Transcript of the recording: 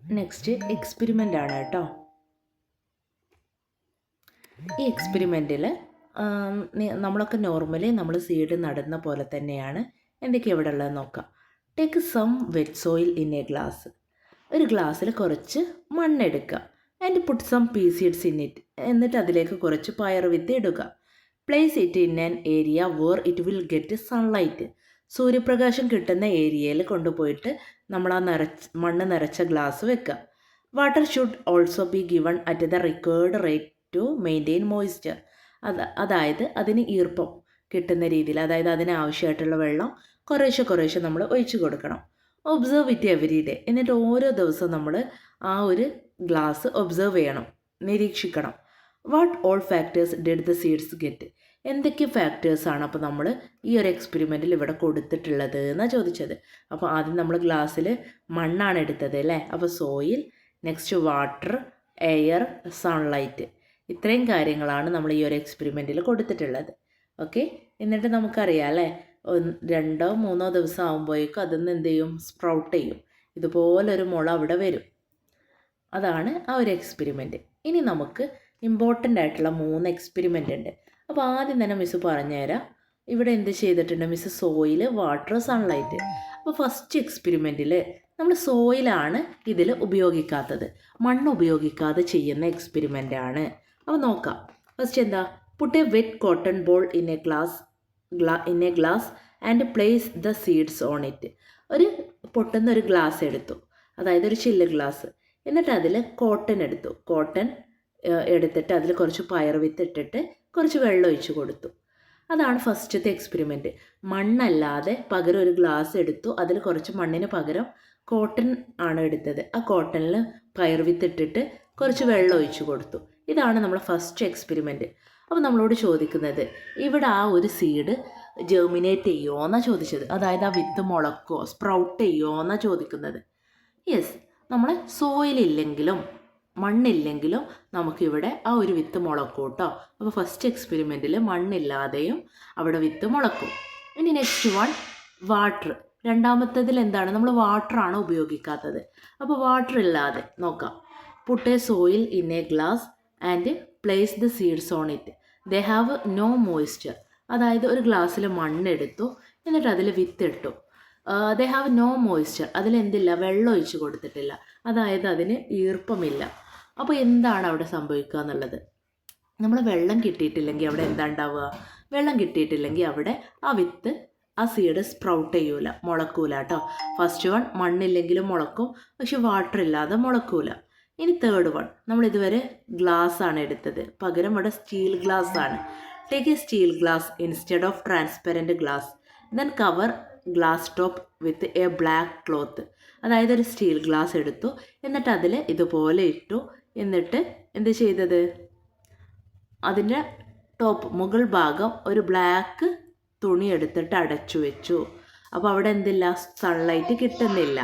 Next experiment ആണ് കേട്ടോ. ഈ എക്സ്പെരിമെൻറ്റിൽ നമ്മളൊക്കെ നോർമലി നമ്മൾ സീഡ് നടുന്ന പോലെ തന്നെയാണ്. എന്തൊക്കെയാണ് ഇവിടെ ഉള്ളത് നോക്കാം. Take some wet soil in a glass. ഒരു ഗ്ലാസ്സിൽ കുറച്ച് മണ്ണെടുക്കുക. And put some pea seeds in it. എന്നിട്ട് അതിലേക്ക് കുറച്ച് പയറുവിത്ത് ഇടുക. Place it in an area where it will get sunlight. സൂര്യപ്രകാശം കിട്ടുന്ന ഏരിയയിൽ കൊണ്ടുപോയിട്ട് നമ്മൾ ആ മണ്ണ് നിറച്ച ഗ്ലാസ് വെക്കുക. Water should also be given at the required rate to maintain moisture. അതായത് അതിന് ഈർപ്പം കിട്ടുന്ന രീതിയിൽ, അതായത് അതിന് ആവശ്യമായിട്ടുള്ള വെള്ളം കുറേശ്ശെ നമ്മൾ ഒഴിച്ചു കൊടുക്കണം. Observe it every day. എന്നിട്ട് ഓരോ ദിവസവും നമ്മൾ ആ ഒരു ഗ്ലാസ് ഒബ്സർവ് ചെയ്യണം, നിരീക്ഷിക്കണം. What all factors did the seeds get. എന്തൊക്കെ ഫാക്ടേഴ്സാണ് അപ്പോൾ നമ്മൾ ഈ ഒരു എക്സ്പെരിമെൻറ്റിൽ ഇവിടെ കൊടുത്തിട്ടുള്ളത് എന്നാണ് ചോദിച്ചത്. അപ്പോൾ ആദ്യം നമ്മൾ ഗ്ലാസ്സിൽ മണ്ണാണ് എടുത്തത് അല്ലേ. അപ്പോൾ soil, next water, air, sunlight, ഇത്രയും കാര്യങ്ങളാണ് നമ്മൾ ഈ ഒരു എക്സ്പെരിമെൻറ്റിൽ കൊടുത്തിട്ടുള്ളത്. ഓക്കെ, എന്നിട്ട് നമുക്കറിയാം അല്ലേ, 2-3 ദിവസം ആകുമ്പോഴേക്കും അതിൽ നിന്ന് എന്ത് ചെയ്യും, സ്പ്രൗട്ട് ചെയ്യും. ഇതുപോലൊരു മുള അവിടെ വരും. അതാണ് ആ ഒരു എക്സ്പെരിമെൻറ്റ്. ഇനി നമുക്ക് ഇമ്പോർട്ടൻ്റ് ആയിട്ടുള്ള 3 എക്സ്പെരിമെൻ്റ് ഉണ്ട്. അപ്പോൾ ആദ്യം തന്നെ മിസ്സ് പറഞ്ഞുതരാം. ഇവിടെ എന്ത് ചെയ്തിട്ടുണ്ട് മിസ്സ്, സോയിൽ, വാട്ടർ, സൺലൈറ്റ്. അപ്പോൾ ഫസ്റ്റ് എക്സ്പെരിമെൻറ്റിൽ നമ്മൾ സോയിലാണ് ഇതിൽ ഉപയോഗിക്കാത്തത്, മണ്ണ് ഉപയോഗിക്കാതെ ചെയ്യുന്ന എക്സ്പെരിമെൻ്റ് ആണ്. അപ്പോൾ നോക്കാം. ഫസ്റ്റ് എന്താ, put a wet cotton ball in a glass and place the seeds on it. ഒരു പൊട്ടുന്ന ഒരു ഗ്ലാസ് എടുത്തു, അതായത് ഒരു ചില്ല് ഗ്ലാസ്. എന്നിട്ട് അതിൽ കോട്ടൺ എടുത്തിട്ട് അതിൽ കുറച്ച് പയറുവിത്ത് ഇട്ടിട്ട് കുറച്ച് വെള്ളം ഒഴിച്ച് കൊടുത്തു. അതാണ് ഫസ്റ്റത്തെ എക്സ്പെരിമെൻറ്റ്. മണ്ണല്ലാതെ പകരം ഒരു ഗ്ലാസ് എടുത്തു, അതിൽ കുറച്ച് മണ്ണിന് പകരം കോട്ടൺ ആണ് എടുത്തത്. ആ കോട്ടണിൽ പയറുവിത്ത് ഇട്ടിട്ട് കുറച്ച് വെള്ളം ഒഴിച്ച് കൊടുത്തു. ഇതാണ് നമ്മൾ ഫസ്റ്റ് എക്സ്പെരിമെൻറ്റ്. അപ്പോൾ നമ്മളോട് ചോദിക്കുന്നത് ഇവിടെ ആ ഒരു സീഡ് ജെർമിനേറ്റ് ചെയ്യുമോ എന്നാണ് ചോദിച്ചത്. അതായത് ആ വിത്ത് മുളക്കോ സ്പ്രൗട്ട് ചെയ്യുമോ എന്നാണ് ചോദിക്കുന്നത്. യെസ്, നമ്മൾ സോയിലില്ലെങ്കിലും മണ്ണില്ലെങ്കിലും നമുക്കിവിടെ ആ ഒരു വിത്ത് മുളക്കും കേട്ടോ. അപ്പോൾ ഫസ്റ്റ് എക്സ്പെരിമെൻറ്റിൽ മണ്ണില്ലാതെയും അവിടെ വിത്ത് മുളക്കും. ഇനി നെക്സ്റ്റ് വൺ, വാട്ടർ. രണ്ടാമത്തതിൽ എന്താണ്, നമ്മൾ വാട്ടറാണ് ഉപയോഗിക്കാത്തത്. അപ്പോൾ വാട്ടർ ഇല്ലാതെ നോക്കാം. Put a soil in a glass and place the seeds on it. They have no moisture. അതായത് ഒരു ഗ്ലാസ്സിൽ മണ്ണെടുത്തു, എന്നിട്ട് അതിൽ വിത്തിട്ടു. They have no moisture. അതിലെന്തില്ല, വെള്ളം ഒഴിച്ച് കൊടുത്തിട്ടില്ല, അതായത് അതിന് ഈർപ്പമില്ല. അപ്പോൾ എന്താണ് അവിടെ സംഭവിക്കുക എന്നുള്ളത്, നമ്മൾ വെള്ളം കിട്ടിയിട്ടില്ലെങ്കിൽ അവിടെ എന്താ ഉണ്ടാവുക, വെള്ളം കിട്ടിയിട്ടില്ലെങ്കിൽ അവിടെ ആ വിത്ത്, ആ സീഡ് സ്പ്രൗട്ട് ചെയ്യൂല, മുളക്കൂല കേട്ടോ. ഫസ്റ്റ് വൺ മണ്ണില്ലെങ്കിലും മുളക്കും, പക്ഷെ വാട്ടർ ഇല്ലാതെ മുളക്കൂല. ഇനി തേർഡ് വൺ, നമ്മൾ ഇതുവരെ ഗ്ലാസ് ആണ് എടുത്തത്, പകരം ഇവിടെ സ്റ്റീൽ ഗ്ലാസ് ആണ്. Take A steel glass instead of transparent glass, then cover glass top with a black cloth. അതായത് ഒരു സ്റ്റീൽ ഗ്ലാസ് എടുത്തു, എന്നിട്ട് അതിൽ ഇതുപോലെ ഇട്ടു. എന്നിട്ട് എന്ത് ചെയ്തത്, അതിൻ്റെ ടോപ്പ്, മുകൾ ഭാഗം ഒരു ബ്ലാക്ക് തുണി എടുത്തിട്ട് അടച്ചു വെച്ചു. അപ്പോൾ അവിടെ എന്തില്ല, സൺലൈറ്റ് കിട്ടുന്നില്ല.